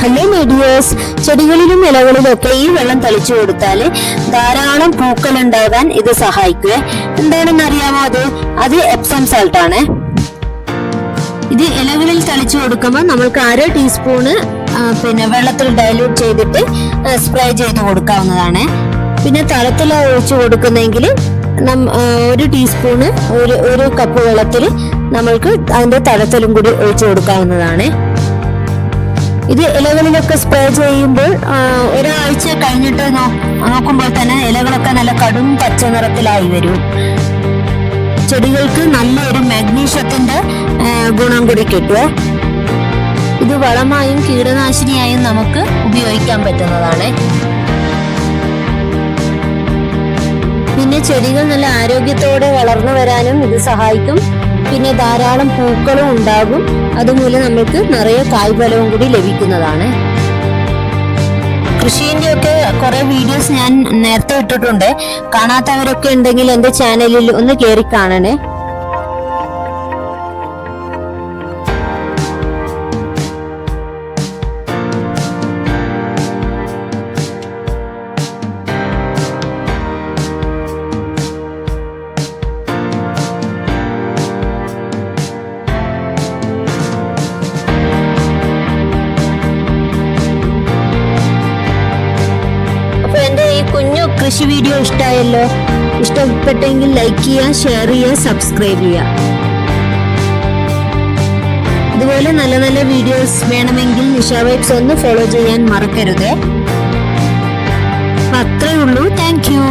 Hello മീഡിയേഴ്സ്, ചെടികളിലും ഇലകളിലൊക്കെ ഈ വെള്ളം തളിച്ചു കൊടുത്താൽ ധാരാളം പൂക്കൾ ഉണ്ടാകാൻ ഇത് സഹായിക്കുക. എന്താണെന്ന് അറിയാമോ? അത് എപ്സം സാൾട്ട് ആണ്. ഇത് ഇലകളിൽ തളിച്ചു കൊടുക്കുമ്പോൾ നമ്മൾക്ക് 1/2 ടീസ്പൂണ് വെള്ളത്തിൽ ഡൈല്യൂട്ട് ചെയ്തിട്ട് സ്പ്രേ ചെയ്ത് കൊടുക്കാവുന്നതാണ്. പിന്നെ തളത്തിൽ ഒഴിച്ചു കൊടുക്കുന്നെങ്കിൽ 1 ടീസ്പൂണ് ഒരു കപ്പ് വെള്ളത്തിൽ നമ്മൾക്ക് അതിന്റെ തളത്തിലും കൂടി ഒഴിച്ചു കൊടുക്കാവുന്നതാണ്. ഇത് ഇലകളിലൊക്കെ സ്പ്രേ ചെയ്യുമ്പോൾ ഒരാഴ്ച കഴിഞ്ഞിട്ട് നോക്കുമ്പോൾ തന്നെ ഇലകളൊക്കെ നല്ല കടും പച്ച നിറത്തിലായി വരും. ചെടികൾക്ക് നല്ലൊരു മാഗ്നീഷ്യത്തിന്റെ ഗുണം കൂടി കിട്ടുക. ഇത് വളമായും കീടനാശിനിയായും നമുക്ക് ഉപയോഗിക്കാൻ പറ്റുന്നതാണ്. പിന്നെ ചെടികൾ നല്ല ആരോഗ്യത്തോടെ വളർന്നു വരാനും ഇത് സഹായിക്കും. പിന്നെ ധാരാളം പൂക്കളും ഉണ്ടാകും. അതുമൂലം നമുക്ക് നിറയെ കായ്ഫലവും കൂടി ലഭിക്കുന്നതാണ്. കൃഷിന്റെ ഒക്കെ കുറെ വീഡിയോസ് ഞാൻ നേരത്തെ ഇട്ടിട്ടുണ്ട്. കാണാത്തവരൊക്കെ ഉണ്ടെങ്കിൽ എന്റെ ചാനലിൽ ഒന്ന് കയറി കാണണേ. കുഞ്ഞു കൃഷി വീഡിയോ ഇഷ്ടമായല്ലോ. ഇഷ്ടപ്പെട്ടെങ്കിൽ ലൈക്ക് ചെയ്യുക, ഷെയർ ചെയ്യുക, സബ്സ്ക്രൈബ് ചെയ്യുക. ഇതുപോലെ നല്ല നല്ല വീഡിയോസ് വേണമെങ്കിൽ നിഷ വൈബ്സ് ഒന്ന് ഫോളോ ചെയ്യാൻ മറക്കരുത്. അത്രേ ഉള്ളൂ. Thank you.